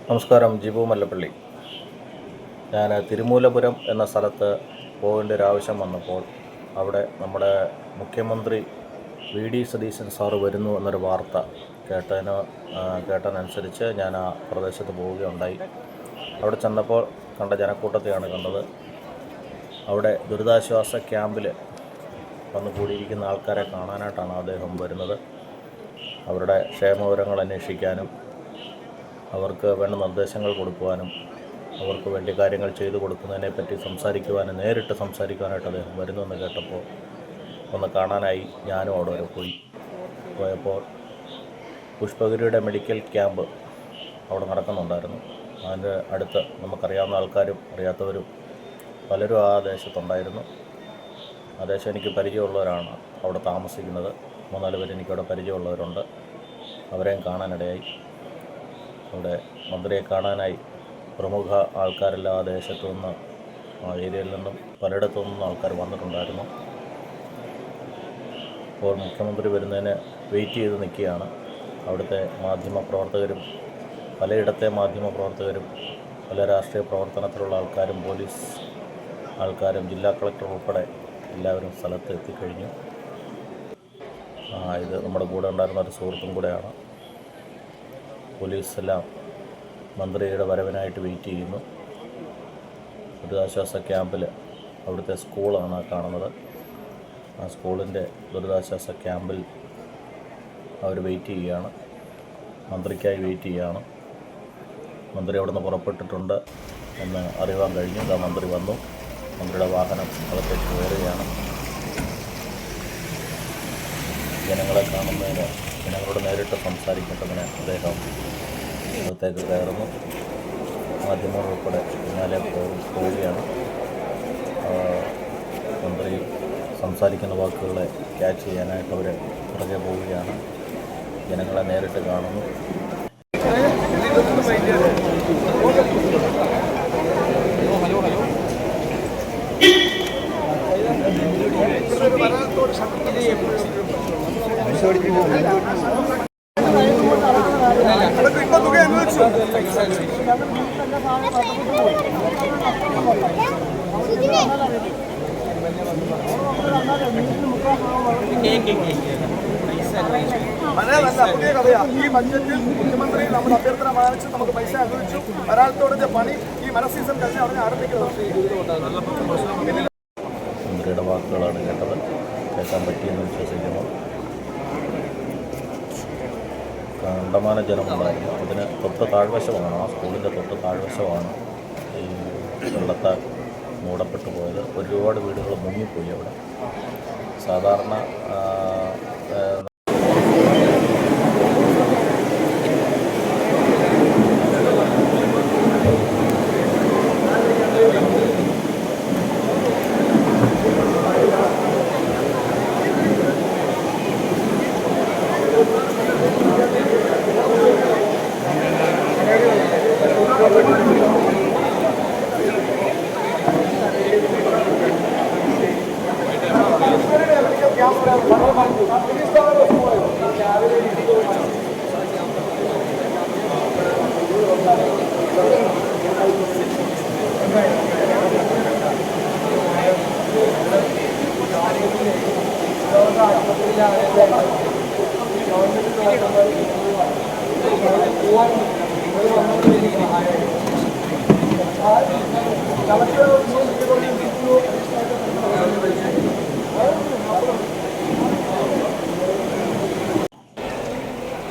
നമസ്കാരം. ജിബു മല്ലപ്പള്ളി. ഞാൻ തിരുമൂലപുരം എന്ന സ്ഥലത്ത് പോകേണ്ട ഒരു ആവശ്യം വന്നപ്പോൾ അവിടെ നമ്മുടെ മുഖ്യമന്ത്രി വി.ഡി. സതീശൻ സാറ് വരുന്നു എന്നൊരു വാർത്ത കേട്ടതനുസരിച്ച് ഞാൻ ആ പ്രദേശത്ത് പോവുകയുണ്ടായി. അവിടെ ചെന്നപ്പോൾ കണ്ട ജനക്കൂട്ടത്തെയാണ് കണ്ടത്. അവിടെ ദുരിതാശ്വാസ ക്യാമ്പിൽ വന്നു കൂടിയിരിക്കുന്ന ആൾക്കാരെ കാണാനായിട്ടാണ് അദ്ദേഹം വരുന്നത്. അവരുടെ ക്ഷേമവിവരങ്ങൾ അന്വേഷിക്കാനും അവർക്ക് വേണ്ട നിർദ്ദേശങ്ങൾ കൊടുക്കുവാനും അവർക്ക് വേണ്ടി കാര്യങ്ങൾ ചെയ്തു കൊടുക്കുന്നതിനെപ്പറ്റി സംസാരിക്കുവാനും നേരിട്ട് സംസാരിക്കുവാനായിട്ട് അദ്ദേഹം വരുന്നുവെന്ന് കേട്ടപ്പോൾ ഒന്ന് കാണാനായി ഞാനും അവിടെ വരെ പോയപ്പോൾ പുഷ്പഗിരിയുടെ മെഡിക്കൽ ക്യാമ്പ് അവിടെ നടക്കുന്നുണ്ടായിരുന്നു. അതിൻ്റെ അടുത്ത് നമുക്കറിയാവുന്ന ആൾക്കാരും അറിയാത്തവരും പലരും ആ ദേശത്തുണ്ടായിരുന്നു. ആ ദേശം എനിക്ക് പരിചയമുള്ളവരാണ് അവിടെ താമസിക്കുന്നത്. 3-4 പേര് എനിക്കവിടെ പരിചയമുള്ളവരുണ്ട്. അവരെയും കാണാനിടയായി. അവിടെ മന്ത്രിയെ കാണാനായി പ്രമുഖ ആൾക്കാരെല്ലാം ആ ദേശത്തു നിന്ന്, ആ ഏരിയയിൽ നിന്നും പലയിടത്തു നിന്നും ആൾക്കാർ വന്നിട്ടുണ്ടായിരുന്നു. അപ്പോൾ മുഖ്യമന്ത്രി വരുന്നതിന് വെയിറ്റ് ചെയ്ത് നിൽക്കുകയാണ്. അവിടുത്തെ മാധ്യമപ്രവർത്തകരും പലയിടത്തെ മാധ്യമപ്രവർത്തകരും പല രാഷ്ട്രീയ പ്രവർത്തനത്തിലുള്ള ആൾക്കാരും പോലീസ് ആൾക്കാരും ജില്ലാ കളക്ടർ ഉൾപ്പെടെ എല്ലാവരും സ്ഥലത്ത് എത്തിക്കഴിഞ്ഞു. ഇത് നമ്മുടെ കൂടെ ഉണ്ടായിരുന്ന ഒരു സുഹൃത്തും കൂടെയാണ്. പോലീസെല്ലാം മന്ത്രിയുടെ വരവിനായിട്ട് വെയിറ്റ് ചെയ്യുന്നു. ദുരിതാശ്വാസ ക്യാമ്പിൽ അവിടുത്തെ സ്കൂളാണ് കാണുന്നത്. ആ സ്കൂളിൻ്റെ ദുരിതാശ്വാസ ക്യാമ്പിൽ അവർ വെയിറ്റ് ചെയ്യുകയാണ്. മന്ത്രിക്കായി വെയിറ്റ് ചെയ്യുകയാണ്. മന്ത്രി അവിടെ നിന്ന് പുറപ്പെട്ടിട്ടുണ്ട് എന്ന് അറിയാൻ കഴിഞ്ഞു. ഇതാ മന്ത്രി വന്നു. മന്ത്രിയുടെ വാഹനം അകത്തേക്ക് കയറുകയാണ്. ജനങ്ങളെ കാണുന്നതിന്, ജനങ്ങളോട് നേരിട്ട് സംസാരിക്കേണ്ടതിന് അദ്ദേഹം അകത്തേക്ക് കയറുന്നു. മാധ്യമങ്ങൾ ഉൾപ്പെടെ പിന്നാലെ പോവുകയാണ്. മന്ത്രി സംസാരിക്കുന്ന വാക്കുകളെ ക്യാച്ച് ചെയ്യാനായിട്ട് അവർ പുറകെ പോവുകയാണ്. ജനങ്ങളെ നേരിട്ട് കാണുന്നു. ഈ ബഡ്ജറ്റിൽ മുഖ്യമന്ത്രി നമ്മുടെ അഭ്യർത്ഥന മാനിച്ച് നമുക്ക് പൈസ അനുവദിച്ചു. ഒരാളത്തോടെ പണി ഈ മഴ സീസൺ കഴിഞ്ഞ് അവിടെ ആരംഭിക്കുന്നത്. മന്ത്രിയുടെ വാക്കുകളാണ് കേട്ടത്. കേൾക്കാൻ പറ്റിയെന്ന് വിശ്വസിക്കുന്നു. കണ്ടമാന ജനമുണ്ടായിരുന്നു. അതിന് തൊട്ട് താഴ്വശമാണ്, ആ സ്കൂളിൻ്റെ തൊട്ട് താഴ്വശമാണ് ഈ വെള്ളത്താൽ മൂടപ്പെട്ടു പോയത്. ഒരുപാട് വീടുകൾ മുങ്ങിപ്പോയി അവിടെ. സാധാരണ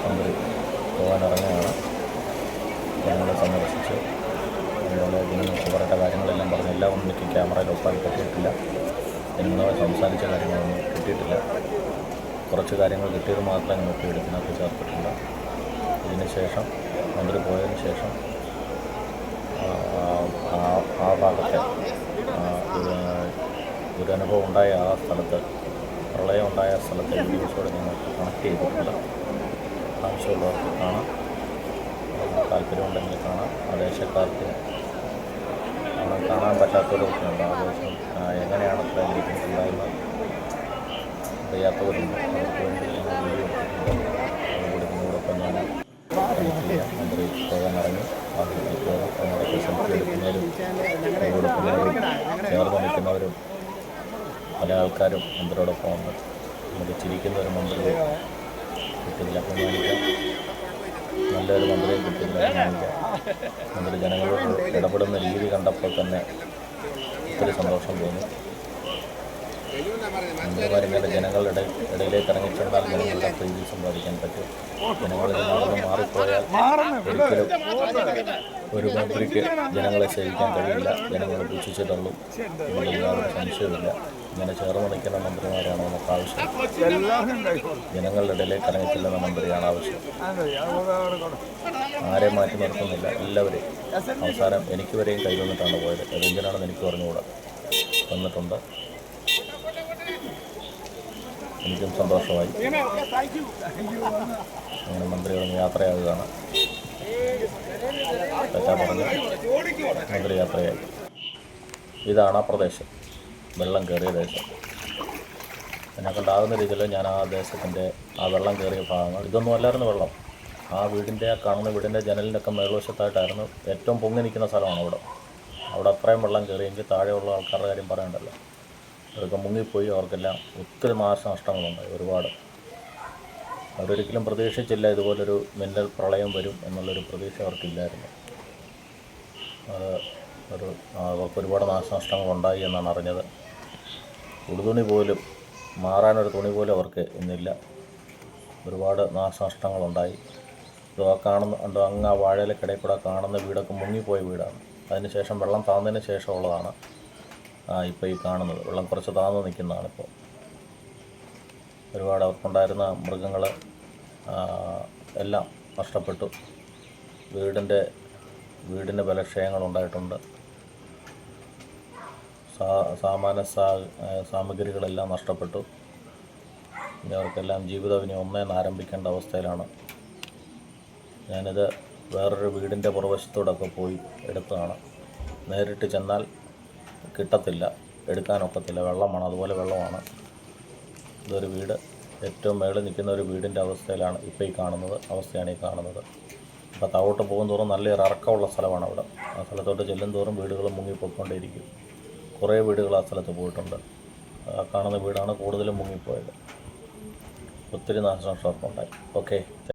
മന്ത്രി പോകാനിറങ്ങുകയാണ്. ജനങ്ങളെ സന്ദർശിച്ചു. അതുപോലെ ജനങ്ങൾക്ക് പറയേണ്ട കാര്യങ്ങളെല്ലാം പറഞ്ഞു. എല്ലാം ഒന്നും എനിക്ക് ക്യാമറയിൽ ഒപ്പാൻ പറ്റിയിട്ടില്ല. ജനങ്ങളെ സംസാരിച്ച കാര്യങ്ങളൊന്നും കിട്ടിയിട്ടില്ല. കുറച്ച് കാര്യങ്ങൾ കിട്ടിയത് മാത്രമേ നമുക്ക് എടുത്തിനകത്ത് ചേർത്തിട്ടുണ്ട്. ഇതിന് ശേഷം മന്ത്രി പോയതിന് ശേഷം ആ ഭാഗത്തെ ദുരനുഭവം ഉണ്ടായ ആ സ്ഥലത്ത്, പ്രളയം ഉണ്ടായ സ്ഥലത്തെ വീഡിയോസോടെ ഞങ്ങൾക്ക് കണക്ട് ചെയ്തിട്ടുണ്ട്. ആവശ്യമുള്ളവർക്ക് കാണാം, താല്പര്യമുണ്ടെങ്കിൽ കാണാം. ആ ദേശക്കാർക്ക് കാണാൻ പറ്റാത്തവരൊക്കെ ഉണ്ട്. ആ ദേശം എങ്ങനെയാണ് അത്ര ഇരിക്കുന്നുണ്ടായിരുന്നത് അറിയാത്തവരുണ്ട്. അവർക്ക് വേണ്ടി വീഡിയോ എടുത്തിട്ടുണ്ട്. അതുകൂടി നിങ്ങളോടൊപ്പം ഞാൻ മന്ത്രി പോകാൻ ഇറങ്ങി വാഹനത്തിൽ കയറി അതിനിടയ്ക്ക് സെൽഫി എടുക്കുന്നവരും കൈ കൊടുക്കുന്നവരും ചേർന്ന് നിൽക്കുന്നവരും പല ആൾക്കാരും മന്ത്രിയോടൊപ്പം ഉണ്ട്. നമുക്ക് ചിരിക്കുന്ന ഒരു മന്ത്രിയെ കിട്ടില്ല, അഭിമാനിക്കാം. നല്ലൊരു മന്ത്രിയെ കിട്ടില്ല, അഭിമാനിക്കാം. മന്ത്രി ജനങ്ങളോട് ഇടപെടുന്ന രീതി കണ്ടപ്പോൾ തന്നെ ഒത്തിരി സന്തോഷം തോന്നി. മന്ത്രിമാരിങ്ങനെ ജനങ്ങളുടെ ഇടയിലേക്ക് ഇറങ്ങിച്ചെന്നാൽ ജനങ്ങളുടെ പ്രീതി സമ്പാദിക്കാൻ പറ്റും. ജനങ്ങളിൽ നിന്ന് മാറിപ്പോയാൽ ഒരിക്കലും ഒരു മന്ത്രിക്ക് ജനങ്ങളെ സേവിക്കാൻ കഴിയില്ല. ജനങ്ങളെ പുച്ഛിച്ച് തള്ളും എന്നുള്ള യാതൊരു സംശയമില്ല. ഇങ്ങനെ ചേർന്ന് നിൽക്കുന്ന മന്ത്രിമാരാണ് നമുക്ക് ആവശ്യം. ജനങ്ങളുടെ ഇടയിലേക്ക് ഇറങ്ങിച്ചെല്ലുന്ന മന്ത്രിയാണ് ആവശ്യം. ആരെ മാറ്റി നിർത്തുന്നില്ല, എല്ലാവരെയും. അവസാനം എനിക്ക് വരെയും കൈ തന്നിട്ടാണ് പോയത്. അതെന്തിനാണെന്ന് എനിക്ക് പറഞ്ഞുകൂടാ. വന്നിട്ടുണ്ട്, എനിക്കും സന്തോഷമായി. അങ്ങനെ മന്ത്രിയോട് യാത്രയാകുകയാണ്. പറഞ്ഞ് മന്ത്രി യാത്രയായി. ഇതാണ് ആ പ്രദേശം, വെള്ളം കയറിയ ദേശം. എന്നെ കൊണ്ടാകുന്ന രീതിയിൽ ഞാൻ ആ ദേശത്തിൻ്റെ ആ വെള്ളം കയറിയ ഭാഗങ്ങൾ, ഇതൊന്നും അല്ലായിരുന്നു വെള്ളം. ആ വീടിൻ്റെ, ആ കാണുന്ന വീടിൻ്റെ ജനലിൻ്റെ ഒക്കെ മേൽവശത്തായിട്ടായിരുന്നു. ഏറ്റവും പൊങ്ങി നിൽക്കുന്ന സ്ഥലമാണ് അവിടെ. അവിടെ അത്രയും വെള്ളം കയറിയെങ്കിൽ താഴെയുള്ള ആൾക്കാരുടെ കാര്യം പറയണ്ടല്ലോ. അവരൊക്കെ മുങ്ങിപ്പോയി. അവർക്കെല്ലാം ഒത്തിരി നാശനഷ്ടങ്ങളുണ്ടായി, ഒരുപാട്. അവരൊരിക്കലും പ്രതീക്ഷിച്ചില്ല ഇതുപോലൊരു മിന്നൽ പ്രളയം വരും എന്നുള്ളൊരു പ്രതീക്ഷ അവർക്കില്ലായിരുന്നു. അവർക്ക് ഒരുപാട് നാശനഷ്ടങ്ങളുണ്ടായി എന്നാണ് അറിഞ്ഞത്. ഉടുതുണി പോലും, മാറാനൊരു തുണി പോലും അവർക്ക് ഇന്നില്ല. ഒരുപാട് നാശനഷ്ടങ്ങളുണ്ടായി. ഇത് കാണുന്ന അങ്ങ് ആ വാഴയിലക്കിടയിൽ കൂടെ കാണുന്ന വീടൊക്കെ മുങ്ങിപ്പോയ വീടാണ്. അതിനുശേഷം വെള്ളം താഴ്ന്നതിന് ശേഷമുള്ളതാണ് ഇപ്പോൾ ഈ കാണുന്നത്. വെള്ളം കുറച്ച് താഴ്ന്നു നിൽക്കുന്നതാണ് ഇപ്പോൾ. ഒരുപാട് അവർക്കുണ്ടായിരുന്ന മൃഗങ്ങൾ എല്ലാം നഷ്ടപ്പെട്ടു. വീടിൻ്റെ ബലക്ഷയങ്ങളുണ്ടായിട്ടുണ്ട്. സാമാന്യ സാമഗ്രികളെല്ലാം നഷ്ടപ്പെട്ടു. ഇനി അവർക്കെല്ലാം ജീവിതം ഇനി ഒന്നേന്ന് ആരംഭിക്കേണ്ട അവസ്ഥയിലാണ്. ഞാനിത് വേറൊരു വീടിൻ്റെ പുറവശത്തോടൊക്കെ പോയി എടുത്തതാണ്. നേരിട്ട് ചെന്നാൽ കിട്ടത്തില്ല, എടുക്കാനൊക്കത്തില്ല. വെള്ളമാണ്, അതുപോലെ വെള്ളമാണ്. ഇതൊരു വീട്, ഏറ്റവും മേളിൽ നിൽക്കുന്ന ഒരു വീടിൻ്റെ അവസ്ഥയിലാണ് ഇപ്പോൾ ഈ കാണുന്നത്, അവസ്ഥയാണ് ഈ കാണുന്നത്. അപ്പോൾ താഴോട്ട് പോകും തോറും നല്ലൊരു ഇറക്കമുള്ള സ്ഥലമാണ് അവിടെ. ആ സ്ഥലത്തോട്ട് ചെല്ലും തോറും വീടുകൾ മുങ്ങിപ്പോയിക്കൊണ്ടേയിരിക്കും. കുറേ വീടുകൾ ആ സ്ഥലത്ത് പോയിട്ടുണ്ട്. ആ കാണുന്ന വീടാണ് കൂടുതലും മുങ്ങിപ്പോയത്. ഒത്തിരി നാശനഷ്ടമൊക്കെ ഉണ്ടായി. ഓക്കെ.